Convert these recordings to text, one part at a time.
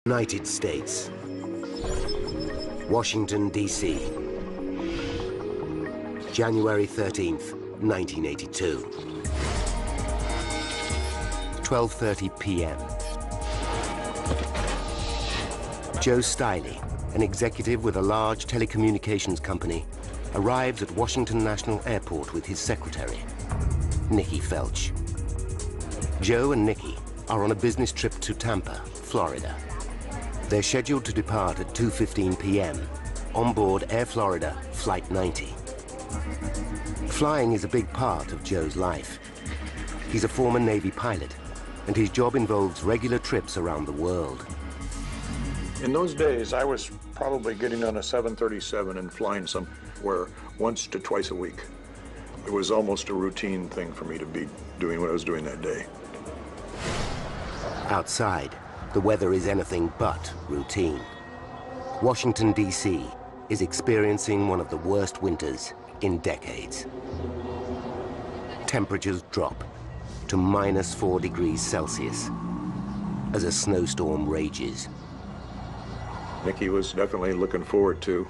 United States, Washington, D.C., January 13th, 1982. 12:30 p.m. Joe Stiley, an executive with a large telecommunications company, arrives at Washington National Airport with his secretary, Nikki Felch. Joe and Nikki are on a business trip to Tampa, Florida. They're scheduled to depart at 2:15 p.m. on board Air Florida Flight 90. Flying is a big part of Joe's life. He's a former Navy pilot, and his job involves regular trips around the world. In those days, I was probably getting on a 737 and flying somewhere once to twice a week. It was almost a routine thing for me to be doing what I was doing that day. Outside, the weather is anything but routine. Washington, D.C. is experiencing one of the worst winters in decades. Temperatures drop to -4 degrees Celsius as a snowstorm rages. Nikki was definitely looking forward to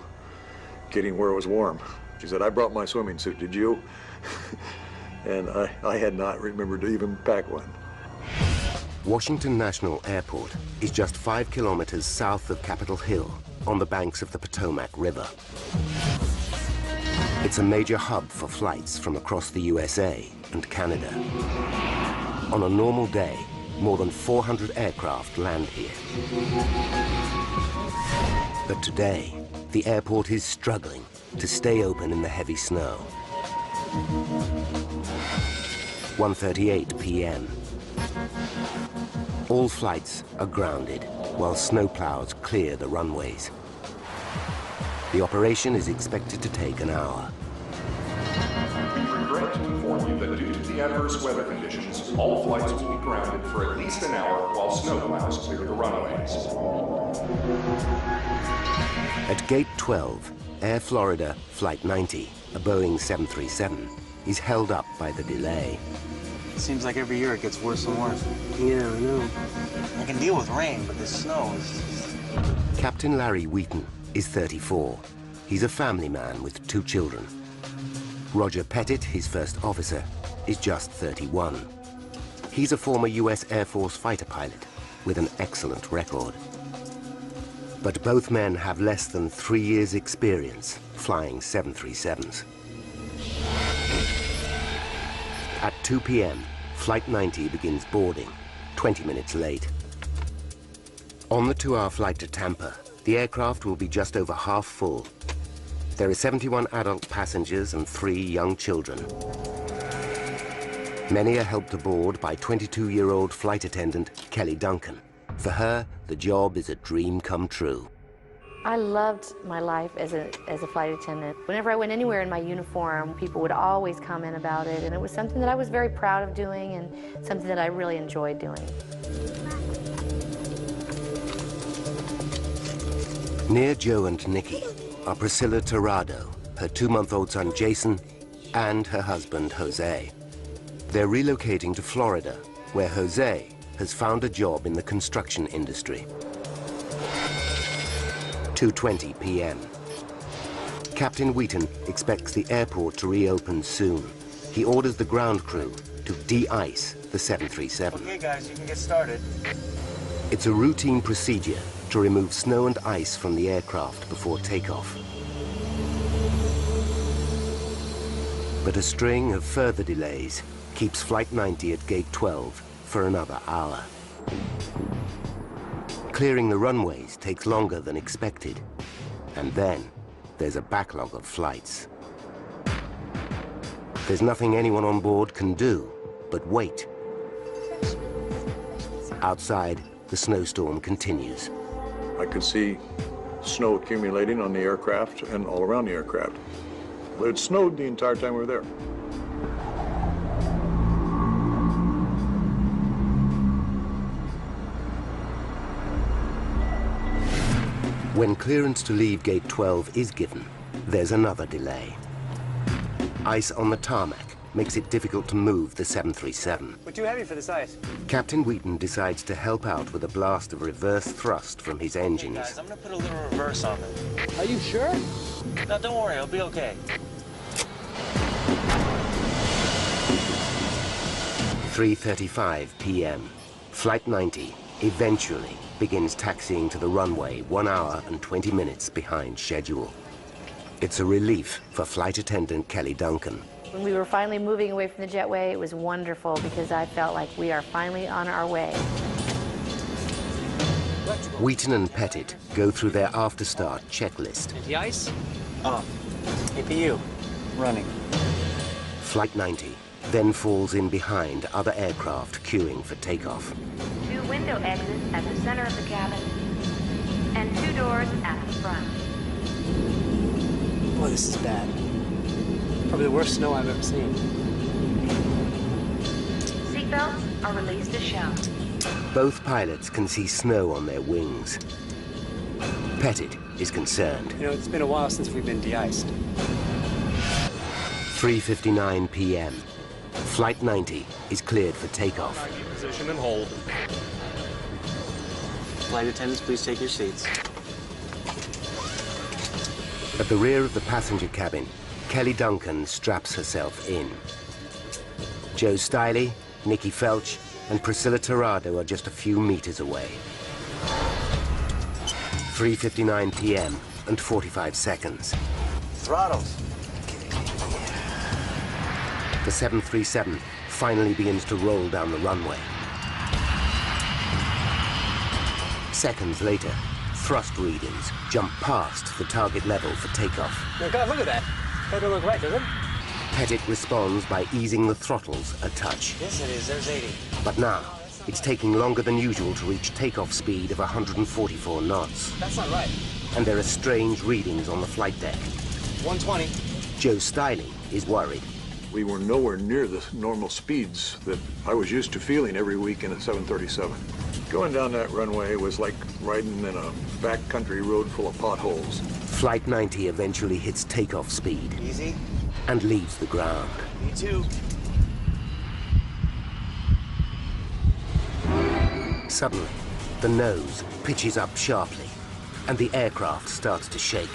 getting where it was warm. She said, "I brought my swimming suit, did you?" And I had not remembered to even pack one. Washington National Airport is just 5 kilometers south of Capitol Hill on the banks of the Potomac River. It's a major hub for flights from across the USA and Canada. On a normal day, more than 400 aircraft land here. But today, the airport is struggling to stay open in the heavy snow. 1:38 p.m. All flights are grounded while snowplows clear the runways. The operation is expected to take an hour. We regret to inform you that due to the adverse weather conditions, all flights will be grounded for at least an hour while snowplows clear the runways. At Gate 12, Air Florida Flight 90, a Boeing 737, is held up by the delay. Seems like every year it gets worse and worse. Yeah, I know. I can deal with rain, but this snow is just... Captain Larry Wheaton is 34. He's a family man with 2 children. Roger Pettit, his first officer, is just 31. He's a former US Air Force fighter pilot with an excellent record. But both men have less than 3 years' experience flying 737s. At 2 p.m., Flight 90 begins boarding, 20 minutes late. On the 2-hour flight to Tampa, the aircraft will be just over half full. There are 71 adult passengers and 3 young children. Many are helped aboard by 22-year-old flight attendant Kelly Duncan. For her, the job is a dream come true. I loved my life as a flight attendant. Whenever I went anywhere in my uniform, people would always comment about it, and it was something that I was very proud of doing and something that I really enjoyed doing. Near Joe and Nikki are Priscilla Tirado, her 2-month-old son Jason, and her husband Jose. They're relocating to Florida, where Jose has found a job in the construction industry. 2:20 p.m. Captain Wheaton expects the airport to reopen soon. He orders the ground crew to de-ice the 737. Okay, guys, you can get started. It's a routine procedure to remove snow and ice from the aircraft before takeoff. But a string of further delays keeps Flight 90 at Gate 12 for another hour. Clearing the runways takes longer than expected. And then there's a backlog of flights. There's nothing anyone on board can do but wait. Outside, the snowstorm continues. I could see snow accumulating on the aircraft and all around the aircraft. But it snowed the entire time we were there. When clearance to leave Gate 12 is given, there's another delay. Ice on the tarmac makes it difficult to move the 737. We're too heavy for this ice. Captain Wheaton decides to help out with a blast of reverse thrust from his engines. Guys, I'm gonna put a little reverse on it. Are you sure? No, don't worry, it'll be okay. 3:35 p.m. Flight 90 eventually begins taxiing to the runway 1 hour and 20 minutes behind schedule. It's a relief for flight attendant Kelly Duncan. When we were finally moving away from the jetway, it was wonderful because I felt like we are finally on our way. Wheaton and Pettit go through their after-start checklist. Anti-ice? Off. APU. Running. Flight 90 then falls in behind other aircraft queuing for takeoff. 2 window exits at the center of the cabin, and 2 doors at the front. Boy, this is bad. Probably the worst snow I've ever seen. Seatbelts are released as shown. Both pilots can see snow on their wings. Pettit is concerned. You know, it's been a while since we've been de-iced. 3:59 p.m. Flight 90 is cleared for takeoff. Position and hold. Flight attendants, please take your seats. At the rear of the passenger cabin, Kelly Duncan straps herself in. Joe Stiley, Nikki Felch, and Priscilla Tirado are just a few meters away. 3:59 p.m. and 45 seconds. Throttles. The 737 finally begins to roll down the runway. Seconds later, thrust readings jump past the target level for takeoff. Oh, God, look at that. That don't look right, does it? Pettit responds by easing the throttles a touch. Yes, it is. There's 80. But now, it's taking longer than usual to reach takeoff speed of 144 knots. That's not right. And there are strange readings on the flight deck. 120. Joe Stiley is worried. We were nowhere near the normal speeds that I was used to feeling every week in a 737. Going down that runway was like riding in a backcountry road full of potholes. Flight 90 eventually hits takeoff speed Easy. and leaves the ground. Me too. Suddenly, the nose pitches up sharply, and the aircraft starts to shake.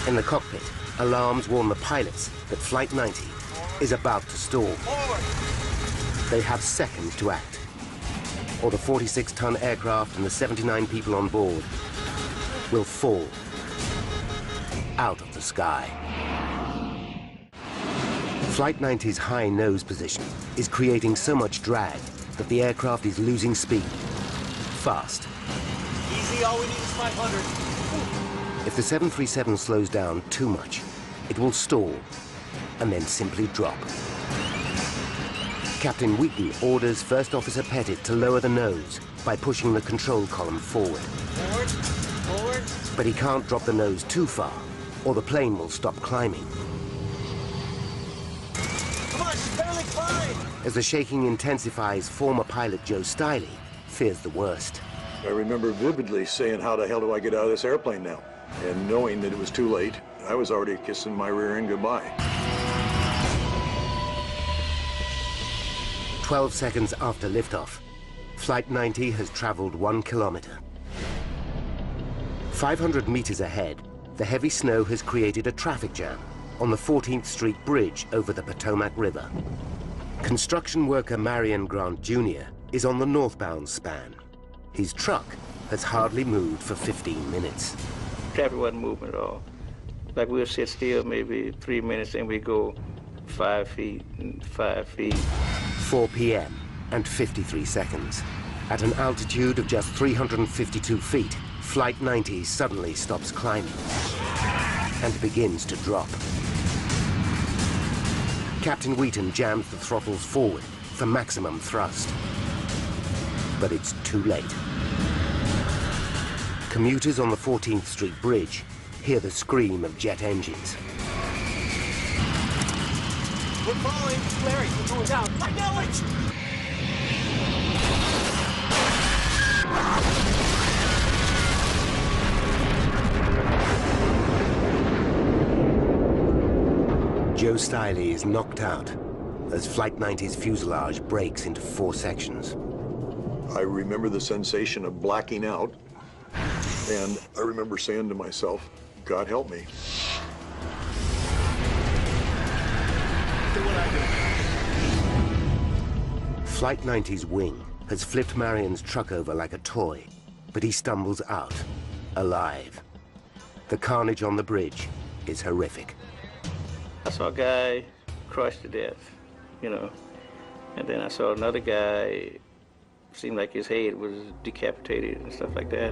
In the cockpit, alarms warn the pilots that Flight 90 is about to stall. They have seconds to act, or the 46-ton aircraft and the 79 people on board will fall out of the sky. Flight 90's high nose position is creating so much drag that the aircraft is losing speed fast. Easy, all we need is 500. If the 737 slows down too much, it will stall and then simply drop. Captain Wheaton orders First Officer Pettit to lower the nose by pushing the control column forward. Forward, forward. But he can't drop the nose too far, or the plane will stop climbing. Come on, she's barely flying. As the shaking intensifies, former pilot Joe Stiley fears the worst. I remember vividly saying, how the hell do I get out of this airplane now? And knowing that it was too late, I was already kissing my rear end goodbye. 12 seconds after liftoff, Flight 90 has traveled 1 kilometer. 500 meters ahead, the heavy snow has created a traffic jam on the 14th Street Bridge over the Potomac River. Construction worker Marion Grant Jr. is on the northbound span. His truck has hardly moved for 15 minutes. Traffic wasn't moving at all. Like we'll sit still maybe 3 minutes and we go 5 feet and 5 feet. 4 p.m. and 53 seconds. At an altitude of just 352 feet, Flight 90 suddenly stops climbing and begins to drop. Captain Wheaton jams the throttles forward for maximum thrust. But it's too late. Commuters on the 14th Street Bridge hear the scream of jet engines. We're falling. Larry, we're going down. I know it! Joe Stiley is knocked out as Flight 90's fuselage breaks into 4 sections. I remember the sensation of blacking out, and I remember saying to myself, God help me. Flight 90's wing has flipped Marion's truck over like a toy, but he stumbles out, alive. The carnage on the bridge is horrific. I saw a guy crushed to death, you know, and then I saw another guy, seemed like his head was decapitated and stuff like that.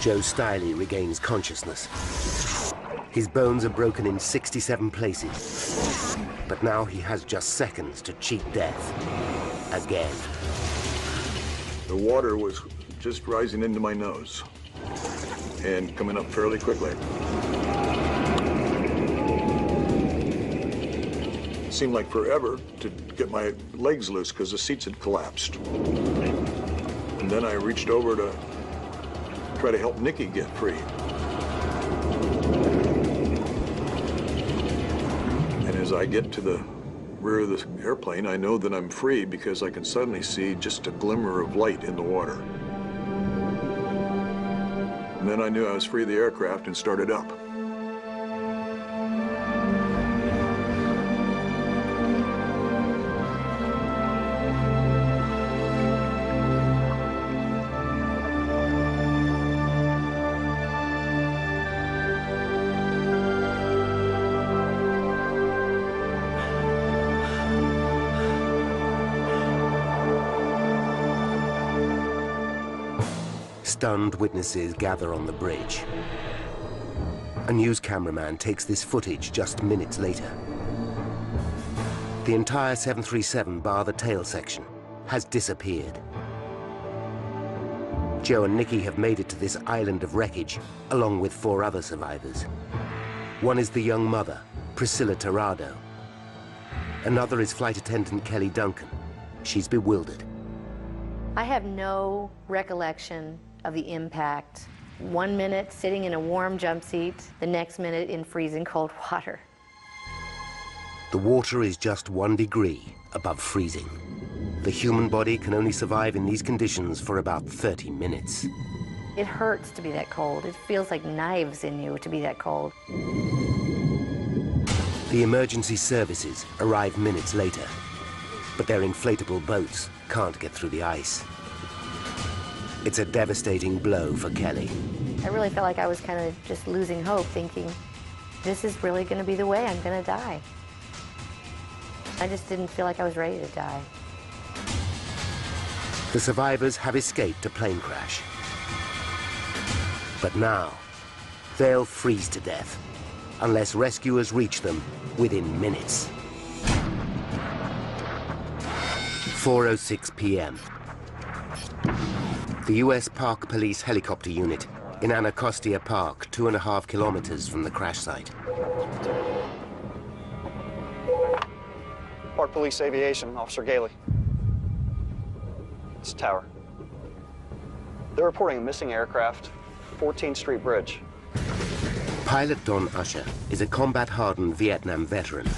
Joe Stiley regains consciousness. His bones are broken in 67 places, but now he has just seconds to cheat death. Again. The water was just rising into my nose and coming up fairly quickly. It seemed like forever to get my legs loose because the seats had collapsed. And then I reached over to try to help Nikki get free. And as I get to the rear of the airplane, I know that I'm free because I can suddenly see just a glimmer of light in the water. And then I knew I was free of the aircraft and started up. Stunned witnesses gather on the bridge. A news cameraman takes this footage just minutes later. The entire 737, bar the tail section, has disappeared. Joe and Nikki have made it to this island of wreckage, along with 4 other survivors. One is the young mother, Priscilla Tirado. Another is flight attendant Kelly Duncan. She's bewildered. I have no recollection of the impact. 1 minute sitting in a warm jump seat, the next minute in freezing cold water. The water is just 1 degree above freezing. The human body can only survive in these conditions for about 30 minutes. It hurts to be that cold. It feels like knives in you to be that cold. The emergency services arrive minutes later, but their inflatable boats can't get through the ice. It's a devastating blow for Kelly. I really felt like I was kind of just losing hope, thinking, this is really going to be the way I'm going to die. I just didn't feel like I was ready to die. The survivors have escaped a plane crash. But now, they'll freeze to death unless rescuers reach them within minutes. 4:06 p.m. The U.S. Park Police helicopter unit in Anacostia Park, 2.5 kilometers from the crash site. Park Police Aviation, Officer Gailey. It's Tower. They're reporting a missing aircraft, 14th Street Bridge. Pilot Don Usher is a combat-hardened Vietnam veteran.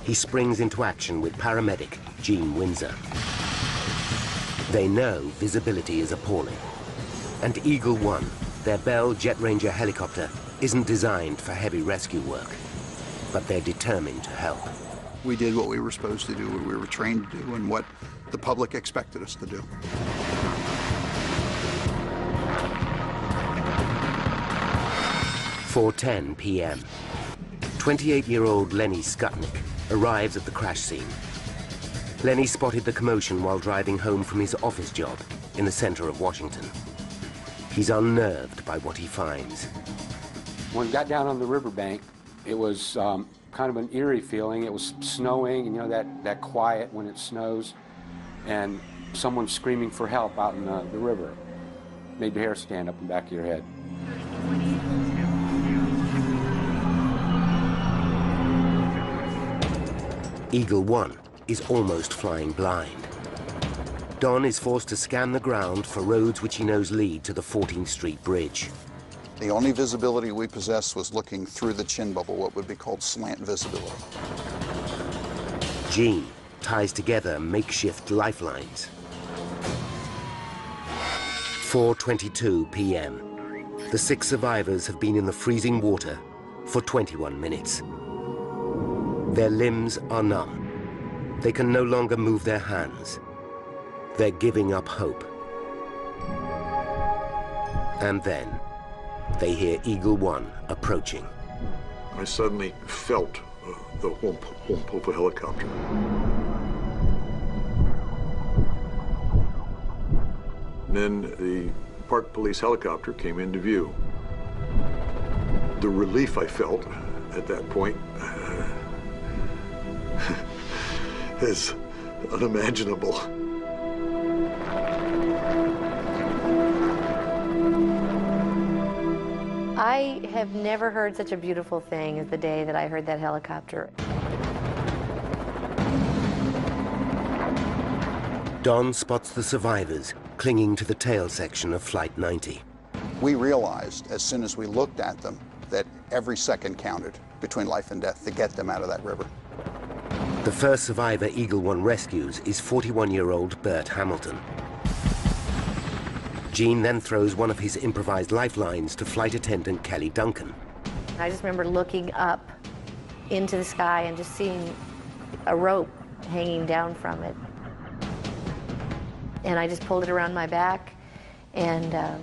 He springs into action with paramedic Gene Windsor. They know visibility is appalling. And Eagle One, their Bell Jet Ranger helicopter, isn't designed for heavy rescue work. But they're determined to help. We did what we were supposed to do, what we were trained to do, and what the public expected us to do. "4:10 p.m. 28-year-old Lenny Skutnik arrives at the crash scene. Lenny spotted the commotion while driving home from his office job in the center of Washington. He's unnerved by what he finds. When we got down on the riverbank, it was kind of an eerie feeling. It was snowing, and you know that quiet when it snows, and someone screaming for help out in the river. Made your hair stand up in the back of your head. Eagle One is almost flying blind. Don is forced to scan the ground for roads which he knows lead to the 14th Street Bridge. The only visibility we possessed was looking through the chin bubble, what would be called slant visibility. Gene ties together makeshift lifelines. 4:22 p.m. The 6 survivors have been in the freezing water for 21 minutes. Their limbs are numb. They can no longer move their hands. They're giving up hope. And then they hear Eagle One approaching. I suddenly felt the whoomp, whoomp of a helicopter. And then the Park Police helicopter came into view. The relief I felt at that point is unimaginable. I have never heard such a beautiful thing as the day that I heard that helicopter. Don spots the survivors clinging to the tail section of Flight 90. We realized as soon as we looked at them that every second counted between life and death to get them out of that river. The first survivor Eagle One rescues is 41-year-old Bert Hamilton. Gene then throws one of his improvised lifelines to flight attendant Kelly Duncan. I just remember looking up into the sky and just seeing a rope hanging down from it. And I just pulled it around my back, and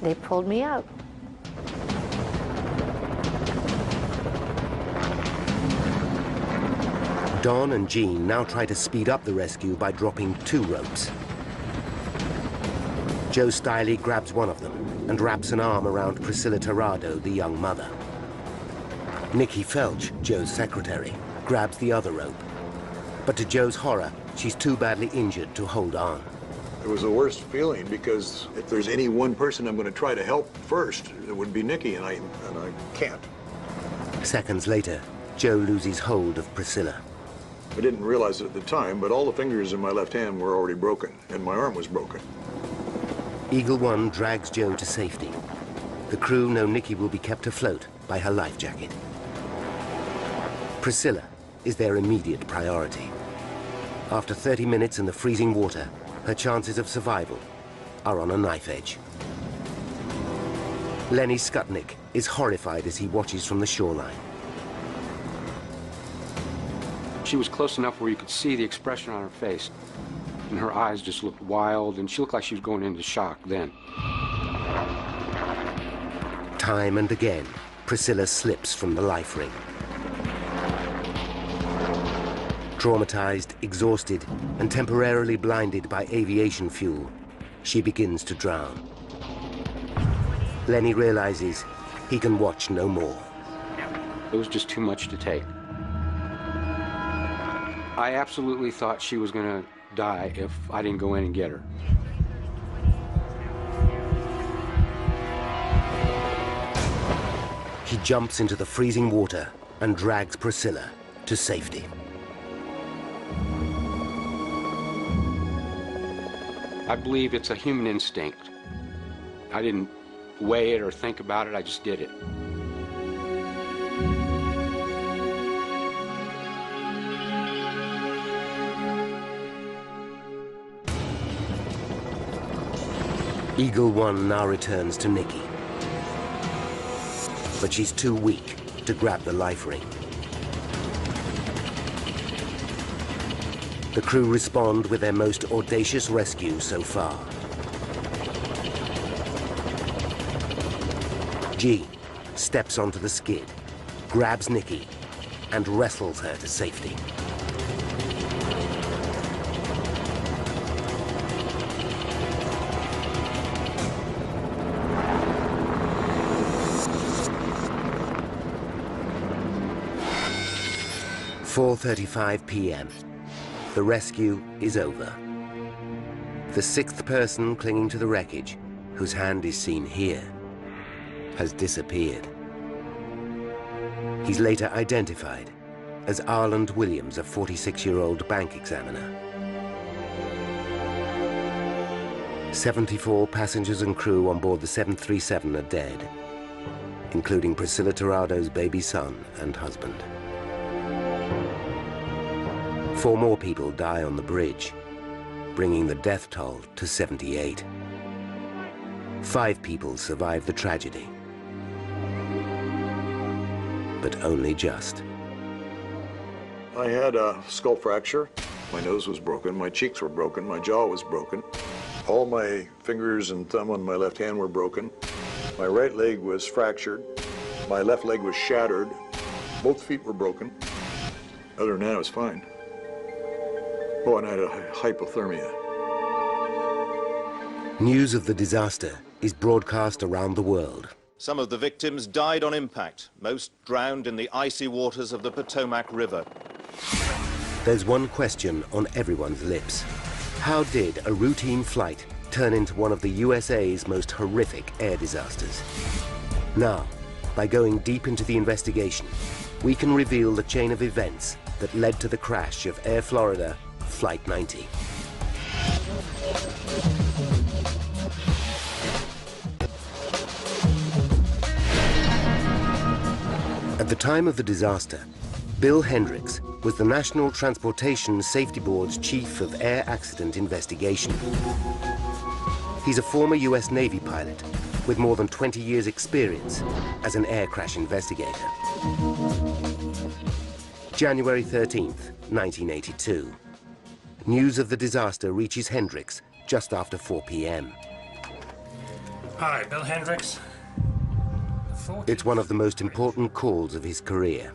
they pulled me out. Don and Gene now try to speed up the rescue by dropping 2 ropes. Joe Stiley grabs one of them and wraps an arm around Priscilla Tirado, the young mother. Nikki Felch, Joe's secretary, grabs the other rope. But to Joe's horror, she's too badly injured to hold on. It was the worst feeling because if there's any one person I'm going to try to help first, it would be Nikki, and I can't. Seconds later, Joe loses hold of Priscilla. I didn't realize it at the time, but all the fingers in my left hand were already broken, and my arm was broken. Eagle One drags Joe to safety. The crew know Nikki will be kept afloat by her life jacket. Priscilla is their immediate priority. After 30 minutes in the freezing water, her chances of survival are on a knife edge. Lenny Skutnik is horrified as he watches from the shoreline. She was close enough where you could see the expression on her face. And her eyes just looked wild, and she looked like she was going into shock then. Time and again, Priscilla slips from the life ring. Traumatized, exhausted, and temporarily blinded by aviation fuel, she begins to drown. Lenny realizes he can watch no more. It was just too much to take. I absolutely thought she was going to die if I didn't go in and get her. He jumps into the freezing water and drags Priscilla to safety. I believe it's a human instinct. I didn't weigh it or think about it, I just did it. Eagle One now returns to Nikki. But she's too weak to grab the life ring. The crew respond with their most audacious rescue so far. Gene steps onto the skid, grabs Nikki, and wrestles her to safety. "4:35 p.m. The rescue is over. The 6th person clinging to the wreckage, whose hand is seen here, has disappeared. He's later identified as Arland Williams, a 46-year-old bank examiner. 74 passengers and crew on board the 737 are dead, including Priscilla Tirado's baby son and husband. 4 more people die on the bridge, bringing the death toll to 78. 5 people survive the tragedy, but only just. I had a skull fracture. My nose was broken, my cheeks were broken, my jaw was broken. All my fingers and thumb on my left hand were broken. My right leg was fractured. My left leg was shattered. Both feet were broken. Other than that, I was fine. Oh, and I had a hypothermia. News of the disaster is broadcast around the world. Some of the victims died on impact, most drowned in the icy waters of the Potomac River. There's one question on everyone's lips. How did a routine flight turn into one of the USA's most horrific air disasters? Now, by going deep into the investigation, we can reveal the chain of events that led to the crash of Air Florida Flight 90. At the time of the disaster, Bill Hendricks was the National Transportation Safety Board's Chief of Air Accident Investigation. He's a former US Navy pilot with more than 20 years' experience as an air crash investigator. January 13th, 1982. News of the disaster reaches Hendricks just after 4 p.m. Hi, Bill Hendricks. It's one of the most important calls of his career.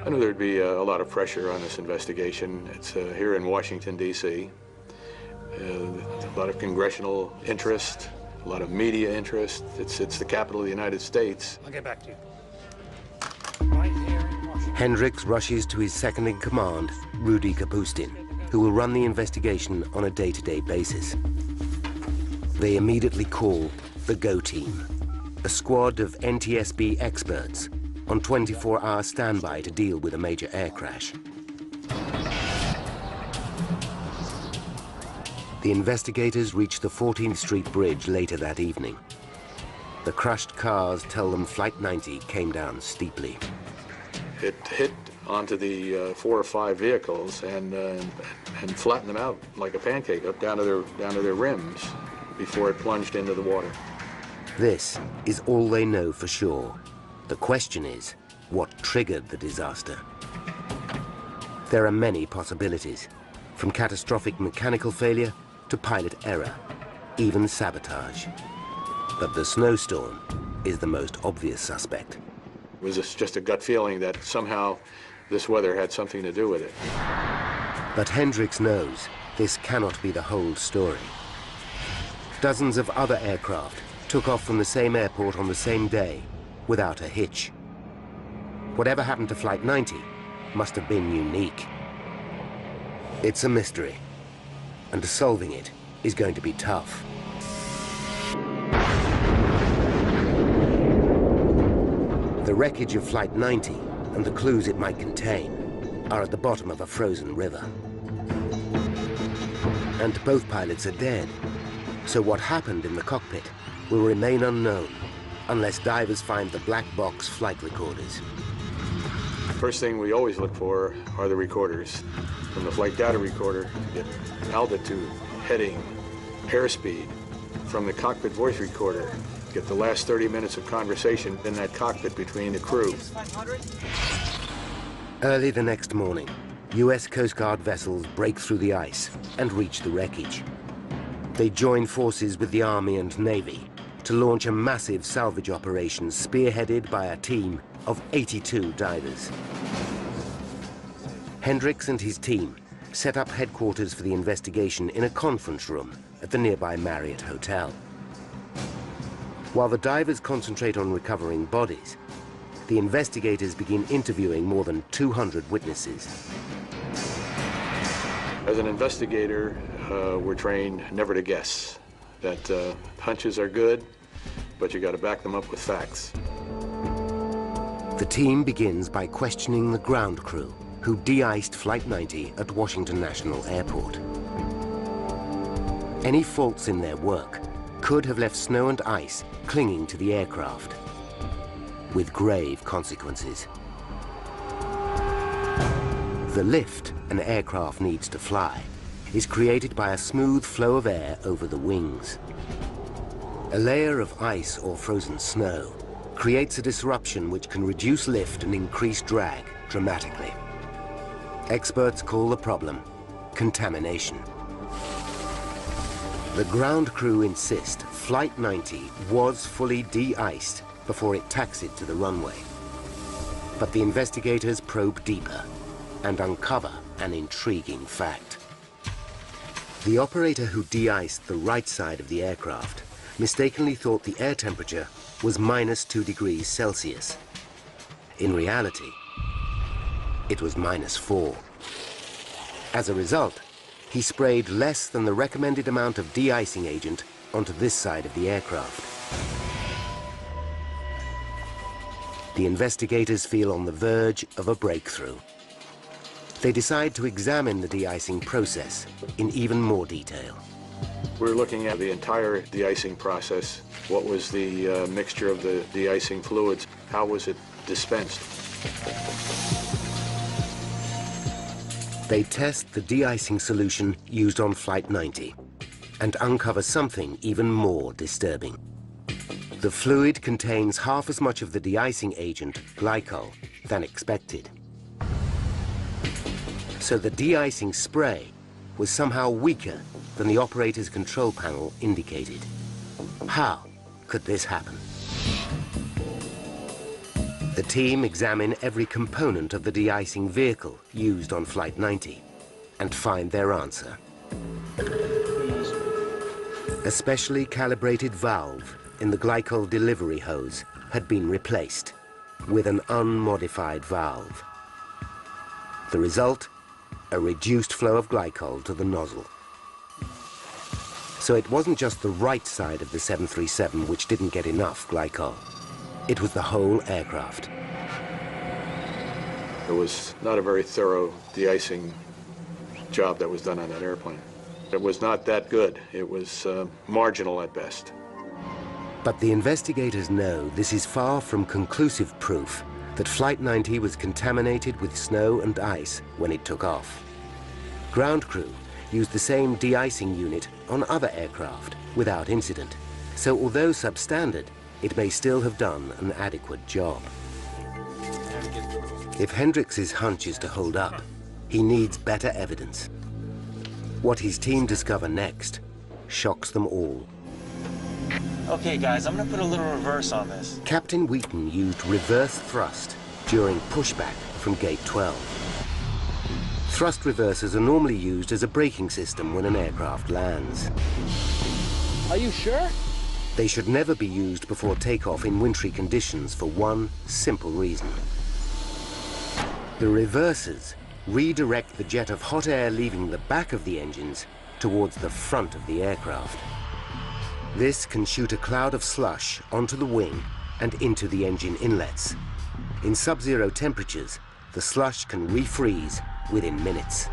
I knew there'd be a lot of pressure on this investigation. It's here in Washington, D.C. A lot of congressional interest, a lot of media interest. It's the capital of the United States. I'll get back to you. Hendricks rushes to his second-in-command, Rudy Kapustin, who will run the investigation on a day-to-day basis. They immediately call the GO Team, a squad of NTSB experts on 24-hour standby to deal with a major air crash. The investigators reach the 14th Street Bridge later that evening. The crushed cars tell them Flight 90 came down steeply. It hit onto the 4 or 5 vehicles and flattened them out like a pancake up down to their rims before it plunged into the water. This is all they know for sure. The question is, what triggered the disaster? There are many possibilities, from catastrophic mechanical failure to pilot error, even sabotage. But the snowstorm is the most obvious suspect. It was just a gut feeling that somehow this weather had something to do with it. But Hendricks knows this cannot be the whole story. Dozens of other aircraft took off from the same airport on the same day without a hitch. Whatever happened to Flight 90 must have been unique. It's a mystery, and solving it is going to be tough. The wreckage of Flight 90 and the clues it might contain are at the bottom of a frozen river. And both pilots are dead, so what happened in the cockpit will remain unknown unless divers find the black box flight recorders. First thing we always look for are the recorders. From the flight data recorder, you get altitude, heading, airspeed. From the cockpit voice recorder, get the last 30 minutes of conversation in that cockpit between the crew. Early the next morning, US Coast Guard vessels break through the ice and reach the wreckage. They join forces with the Army and Navy to launch a massive salvage operation spearheaded by a team of 82 divers. Hendricks and his team set up headquarters for the investigation in a conference room at the nearby Marriott Hotel. While the divers concentrate on recovering bodies, the investigators begin interviewing more than 200 witnesses. As an investigator, we're trained never to guess. That hunches are good, but you got to back them up with facts. The team begins by questioning the ground crew who de-iced Flight 90 at Washington National Airport. Any faults in their work could have left snow and ice clinging to the aircraft, with grave consequences. The lift an aircraft needs to fly is created by a smooth flow of air over the wings. A layer of ice or frozen snow creates a disruption which can reduce lift and increase drag dramatically. Experts call the problem contamination. The ground crew insist Flight 90 was fully de-iced before it taxied to the runway. But the investigators probe deeper and uncover an intriguing fact. The operator who de-iced the right side of the aircraft mistakenly thought the air temperature was -2 degrees Celsius. In reality, it was -4. As a result, he sprayed less than the recommended amount of de-icing agent onto this side of the aircraft. The investigators feel on the verge of a breakthrough. They decide to examine the de-icing process in even more detail. We're looking at the entire de-icing process. What was the mixture of the de-icing fluids? How was it dispensed? They test the de-icing solution used on Flight 90 and uncover something even more disturbing. The fluid contains half as much of the de-icing agent, glycol, than expected. So the de-icing spray was somehow weaker than the operator's control panel indicated. How could this happen? The team examine every component of the de-icing vehicle used on Flight 90 and find their answer. A specially calibrated valve in the glycol delivery hose had been replaced with an unmodified valve. The result? A reduced flow of glycol to the nozzle. So it wasn't just the right side of the 737 which didn't get enough glycol. It was the whole aircraft. It was not a very thorough de-icing job that was done on that airplane. It was not that good. It was marginal at best. But the investigators know this is far from conclusive proof that Flight 90 was contaminated with snow and ice when it took off. Ground crew used the same de-icing unit on other aircraft without incident. So although substandard, it may still have done an adequate job. If Hendrix's hunch is to hold up, he needs better evidence. What his team discover next shocks them all. Okay, guys, I'm gonna put a little reverse on this. Captain Wheaton used reverse thrust during pushback from Gate 12. Thrust reversers are normally used as a braking system when an aircraft lands. Are you sure? They should never be used before takeoff in wintry conditions for one simple reason. The reversers redirect the jet of hot air leaving the back of the engines towards the front of the aircraft. This can shoot a cloud of slush onto the wing and into the engine inlets. In sub-zero temperatures, the slush can refreeze within minutes.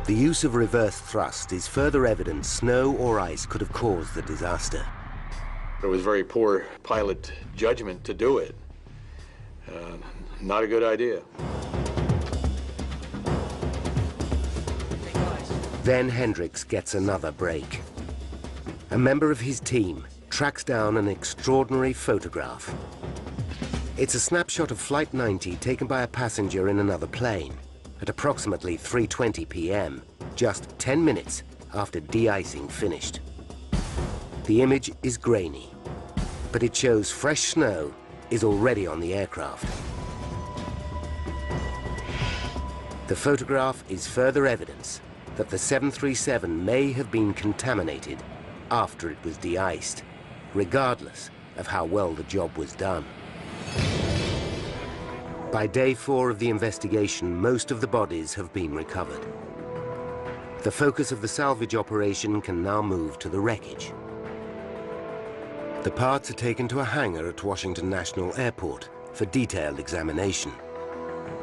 The use of reverse thrust is further evidence snow or ice could have caused the disaster. It was very poor pilot judgment to do it. Not a good idea. Then Hendrix gets another break. A member of his team tracks down an extraordinary photograph. It's a snapshot of Flight 90 taken by a passenger in another plane at approximately 3:20 p.m., just 10 minutes after de-icing finished. The image is grainy, but it shows fresh snow is already on the aircraft. The photograph is further evidence that the 737 may have been contaminated after it was de-iced, regardless of how well the job was done. By day 4 of the investigation, most of the bodies have been recovered. The focus of the salvage operation can now move to the wreckage. The parts are taken to a hangar at Washington National Airport for detailed examination,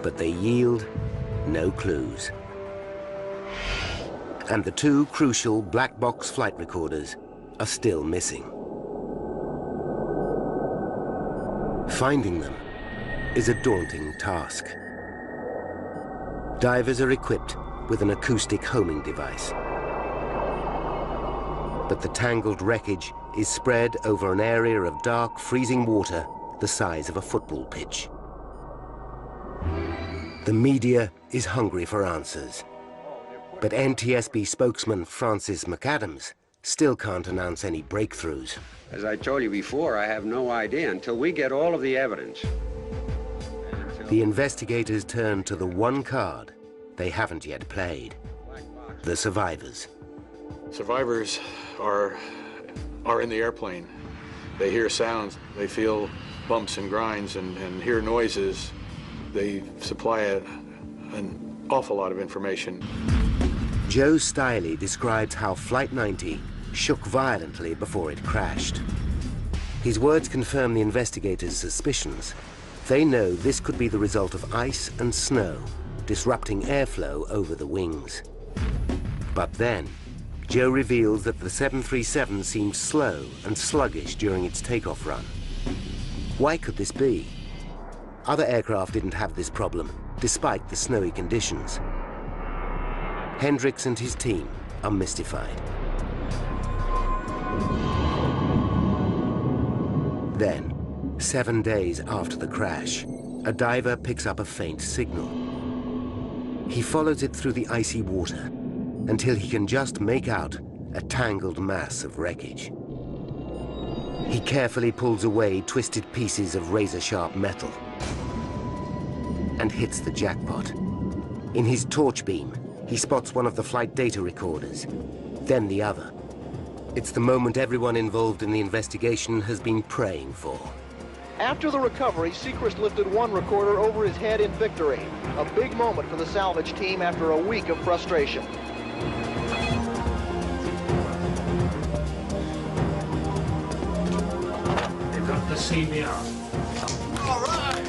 but they yield no clues. And the two crucial black box flight recorders are still missing. Finding them is a daunting task. Divers are equipped with an acoustic homing device. But the tangled wreckage is spread over an area of dark, freezing water the size of a football pitch. The media is hungry for answers. But NTSB spokesman Francis McAdams still can't announce any breakthroughs. As I told you before, I have no idea until we get all of the evidence. The investigators turn to the one card they haven't yet played: the survivors. Survivors are in the airplane. They hear sounds, they feel bumps and grinds and hear noises. They supply an awful lot of information. Joe Stiley describes how Flight 90 shook violently before it crashed. His words confirm the investigators' suspicions. They know this could be the result of ice and snow, disrupting airflow over the wings. But then, Joe reveals that the 737 seemed slow and sluggish during its takeoff run. Why could this be? Other aircraft didn't have this problem, despite the snowy conditions. Hendricks and his team are mystified. Then, 7 days after the crash, a diver picks up a faint signal. He follows it through the icy water until he can just make out a tangled mass of wreckage. He carefully pulls away twisted pieces of razor-sharp metal and hits the jackpot. In his torch beam, he spots one of the flight data recorders, then the other. It's the moment everyone involved in the investigation has been praying for. After the recovery, Sechrist lifted one recorder over his head in victory. A big moment for the salvage team after a week of frustration. They've got the CBR. All right!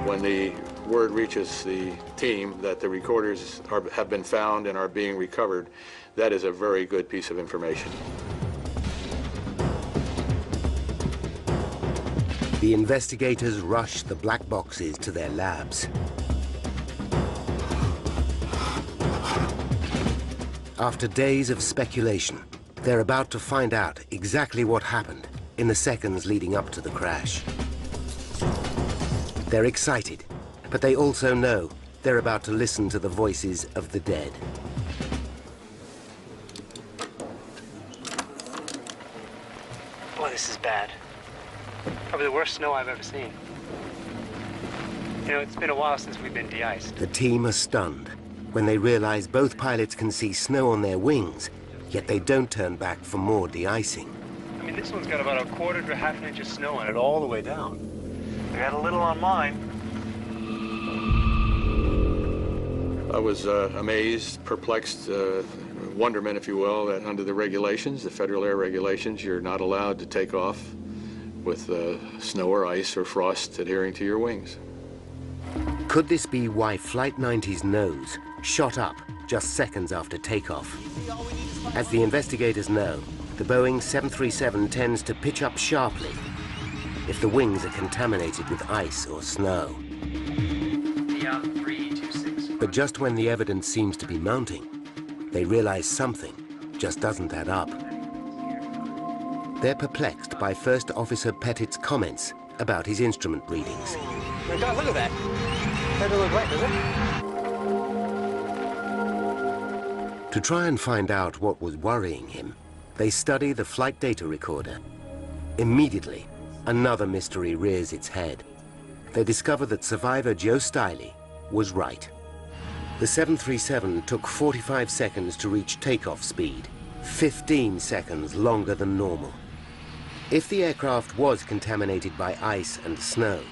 When the word reaches the team that the recorders have been found and are being recovered, that is a very good piece of information. The investigators rush the black boxes to their labs. After days of speculation, they're about to find out exactly what happened in the seconds leading up to the crash. They're excited, but they also know they're about to listen to the voices of the dead. Boy, this is bad. Probably the worst snow I've ever seen. You know, it's been a while since we've been de-iced. The team are stunned when they realize both pilots can see snow on their wings, yet they don't turn back for more de-icing. I mean, this one's got about a quarter to half an inch of snow on it all the way down. I got a little on mine. I was amazed, perplexed, wonderment, if you will, that under the regulations, the federal air regulations, you're not allowed to take off with snow or ice or frost adhering to your wings. Could this be why Flight 90's nose shot up just seconds after takeoff? As the investigators know, the Boeing 737 tends to pitch up sharply if the wings are contaminated with ice or snow. But just when the evidence seems to be mounting, they realize something just doesn't add up. They're perplexed by First Officer Pettit's comments about his instrument readings. My God, look at that. That doesn't look right, does it? To try and find out what was worrying him, they study the flight data recorder. Immediately, another mystery rears its head. They discover that survivor Joe Stiley was right. The 737 took 45 seconds to reach takeoff speed, 15 seconds longer than normal. If the aircraft was contaminated by ice and snow,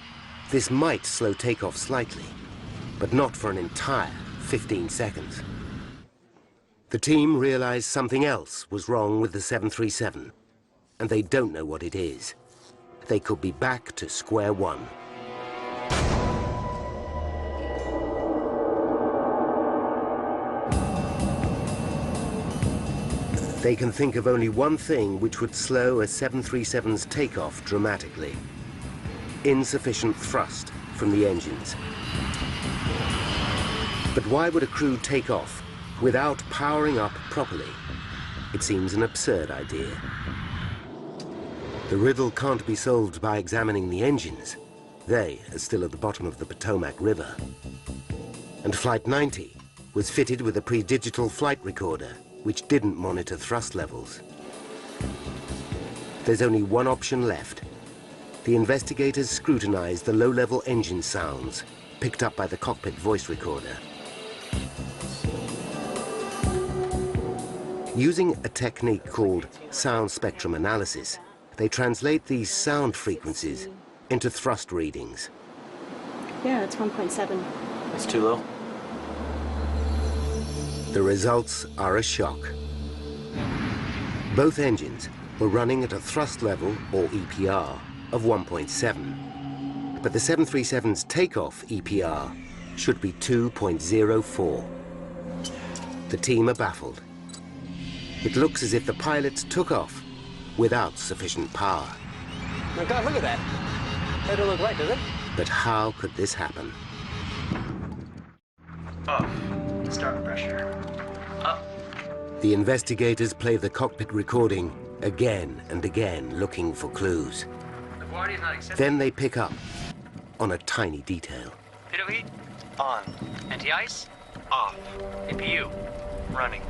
this might slow takeoff slightly, but not for an entire 15 seconds. The team realized something else was wrong with the 737, and they don't know what it is. They could be back to square one. They can think of only one thing which would slow a 737's takeoff dramatically: insufficient thrust from the engines. But why would a crew take off without powering up properly? It seems an absurd idea. The riddle can't be solved by examining the engines. They are still at the bottom of the Potomac River. And Flight 90 was fitted with a pre-digital flight recorder which didn't monitor thrust levels. There's only one option left. The investigators scrutinized the low-level engine sounds picked up by the cockpit voice recorder. Using a technique called sound spectrum analysis, they translate these sound frequencies into thrust readings. Yeah, it's 1.7. That's too low. The results are a shock. Both engines were running at a thrust level, or EPR, of 1.7. But the 737's takeoff EPR should be 2.04. The team are baffled. It looks as if the pilots took off without sufficient power. My God, look at that. That don't look right, does it? But how could this happen? Off. Start pressure. Up. The investigators play the cockpit recording again and again, looking for clues. LaGuardia not accepted. Then they pick up on a tiny detail. Pitot heat? On. Anti-ice? Off. APU? Running.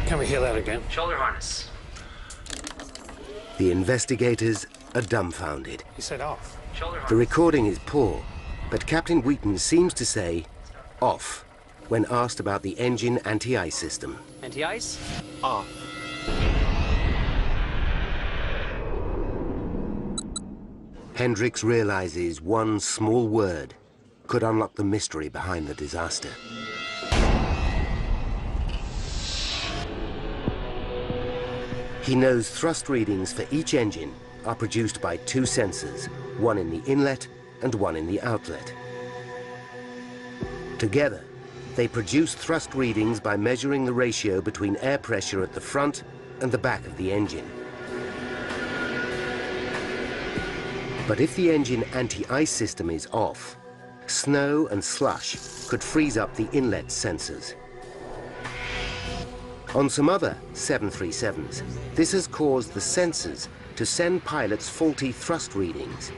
Can we hear that again? Shoulder harness. The investigators are dumbfounded. He said off. Shoulder harness. The recording is poor, but Captain Wheaton seems to say off when asked about the engine anti-ice system. Anti-ice? Off. Hendricks realizes one small word could unlock the mystery behind the disaster. He knows thrust readings for each engine are produced by two sensors, one in the inlet and one in the outlet. Together, they produce thrust readings by measuring the ratio between air pressure at the front and the back of the engine. But if the engine anti-ice system is off, snow and slush could freeze up the inlet sensors. On some other 737s, this has caused the sensors to send pilots faulty thrust readings,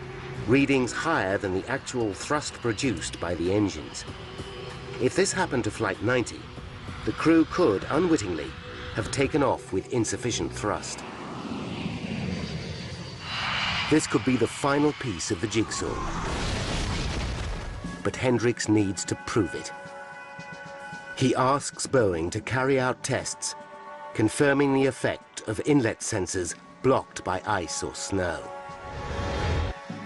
readings higher than the actual thrust produced by the engines. If this happened to Flight 90, the crew could, unwittingly, have taken off with insufficient thrust. This could be the final piece of the jigsaw. But Hendricks needs to prove it. He asks Boeing to carry out tests, confirming the effect of inlet sensors blocked by ice or snow.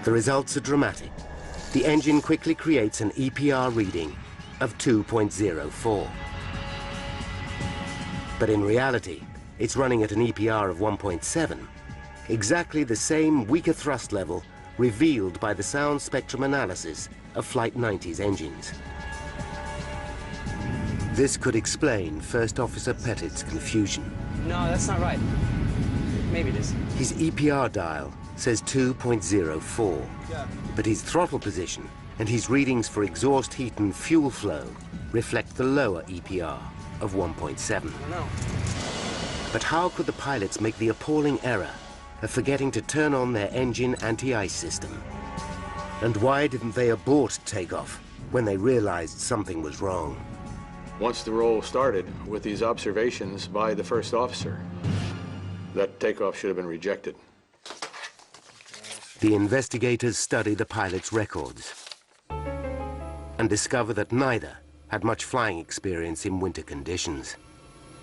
The results are dramatic. The engine quickly creates an EPR reading of 2.04. But in reality, it's running at an EPR of 1.7, exactly the same weaker thrust level revealed by the sound spectrum analysis of Flight 90's engines. This could explain First Officer Pettit's confusion. No, that's not right. Maybe it is. His EPR dial says 2.04, but his throttle position and his readings for exhaust heat and fuel flow reflect the lower EPR of 1.7. No. But how could the pilots make the appalling error of forgetting to turn on their engine anti-ice system? And why didn't they abort takeoff when they realized something was wrong? Once the roll started with these observations by the first officer, that takeoff should have been rejected. The investigators study the pilots' records and discover that neither had much flying experience in winter conditions.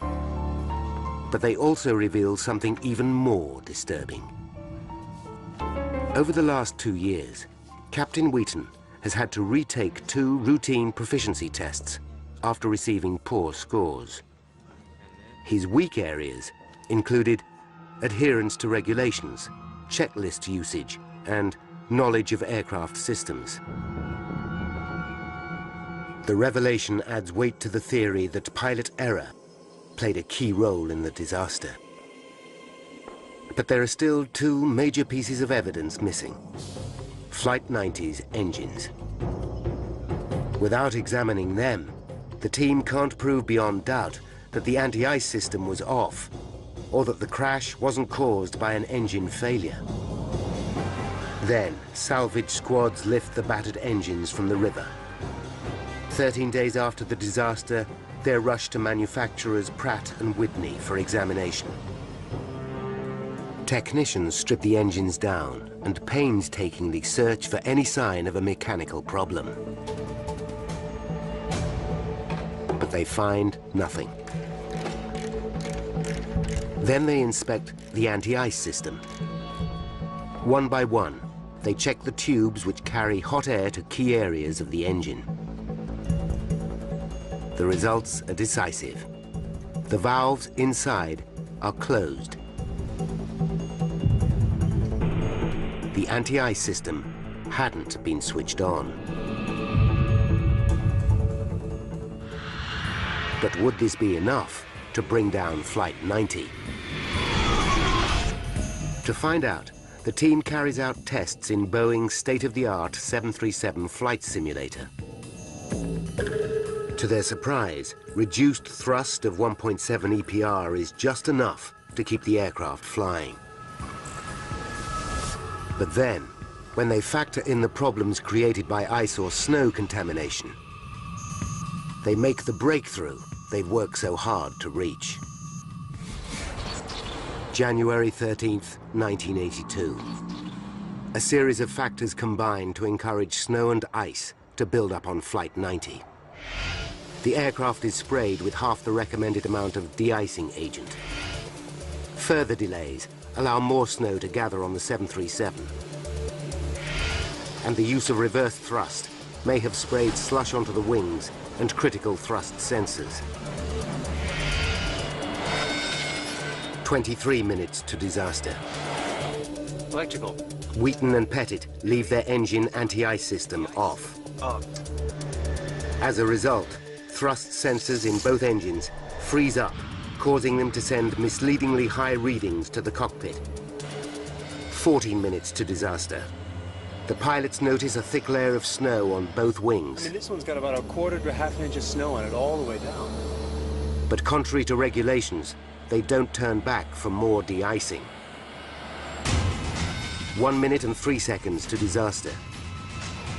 But they also reveal something even more disturbing. Over the last 2 years, Captain Wheaton has had to retake 2 routine proficiency tests after receiving poor scores. His weak areas included adherence to regulations, checklist usage, and knowledge of aircraft systems. The revelation adds weight to the theory that pilot error played a key role in the disaster. But there are still two major pieces of evidence missing: Flight 90's engines. Without examining them, the team can't prove beyond doubt that the anti-ice system was off, or that the crash wasn't caused by an engine failure. Then, salvage squads lift the battered engines from the river. 13 days after the disaster, they're rushed to manufacturers Pratt & Whitney for examination. Technicians strip the engines down and painstakingly search for any sign of a mechanical problem. But they find nothing. Then they inspect the anti-ice system. One by one, they check the tubes which carry hot air to key areas of the engine. The results are decisive. The valves inside are closed. The anti-ice system hadn't been switched on. But would this be enough to bring down Flight 90? To find out, the team carries out tests in Boeing's state-of-the-art 737 flight simulator. To their surprise, reduced thrust of 1.7 EPR is just enough to keep the aircraft flying. But then, when they factor in the problems created by ice or snow contamination, they make the breakthrough they've worked so hard to reach. January 13th, 1982. A series of factors combine to encourage snow and ice to build up on Flight 90. The aircraft is sprayed with half the recommended amount of de-icing agent. Further delays allow more snow to gather on the 737. And the use of reverse thrust may have sprayed slush onto the wings and critical thrust sensors. 23 minutes to disaster. Electrical. Wheaton and Pettit leave their engine anti-ice system off. As a result, thrust sensors in both engines freeze up, causing them to send misleadingly high readings to the cockpit. 14 minutes to disaster. The pilots notice a thick layer of snow on both wings. I mean, this one's got about a quarter to half an inch of snow on it all the way down. But contrary to regulations, they don't turn back for more de-icing. 1 minute and 3 seconds to disaster.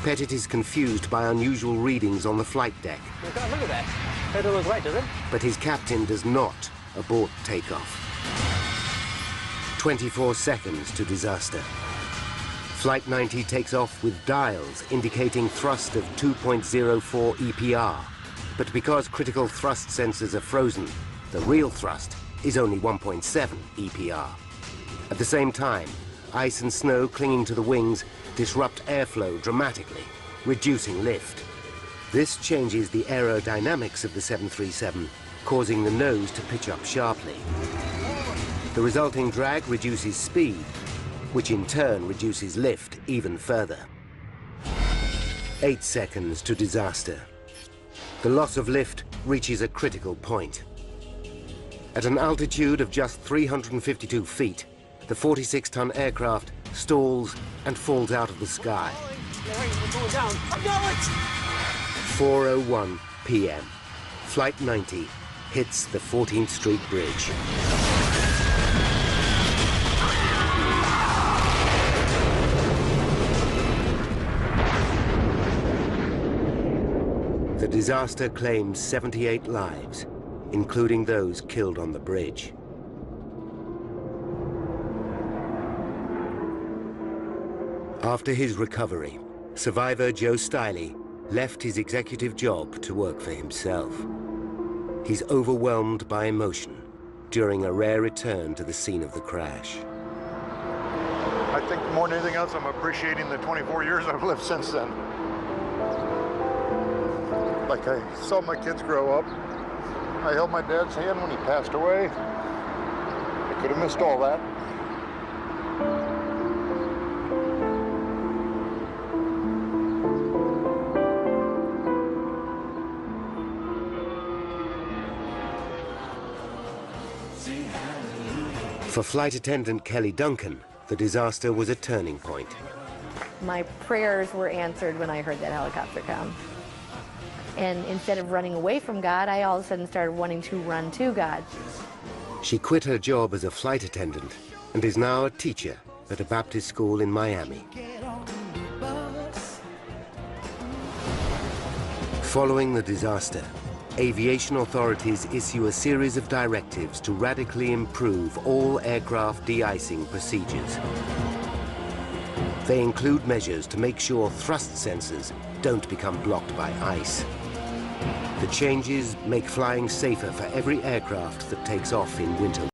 Pettit is confused by unusual readings on the flight deck. Oh God, look at that. That don't look right, does it? But his captain does not abort takeoff. 24 seconds to disaster. Flight 90 takes off with dials indicating thrust of 2.04 EPR. But because critical thrust sensors are frozen, the real thrust is only 1.7 EPR. At the same time, ice and snow clinging to the wings disrupt airflow dramatically, reducing lift. This changes the aerodynamics of the 737, causing the nose to pitch up sharply. The resulting drag reduces speed, which in turn reduces lift even further. 8 seconds to disaster. The loss of lift reaches a critical point. At an altitude of just 352 feet, the 46-ton aircraft stalls and falls out of the sky. 4:01 p.m. Flight 90 hits the 14th Street Bridge. The disaster claims 78 lives, including those killed on the bridge. After his recovery, survivor Joe Stiley left his executive job to work for himself. He's overwhelmed by emotion during a rare return to the scene of the crash. I think more than anything else, I'm appreciating the 24 years I've lived since then. Like, I saw my kids grow up. I held my dad's hand when he passed away. I could have missed all that. For Flight Attendant Kelly Duncan, the disaster was a turning point. My prayers were answered when I heard that helicopter come. And instead of running away from God, I all of a sudden started wanting to run to God. She quit her job as a flight attendant and is now a teacher at a Baptist school in Miami. Following the disaster, aviation authorities issue a series of directives to radically improve all aircraft de-icing procedures. They include measures to make sure thrust sensors don't become blocked by ice. The changes make flying safer for every aircraft that takes off in winter.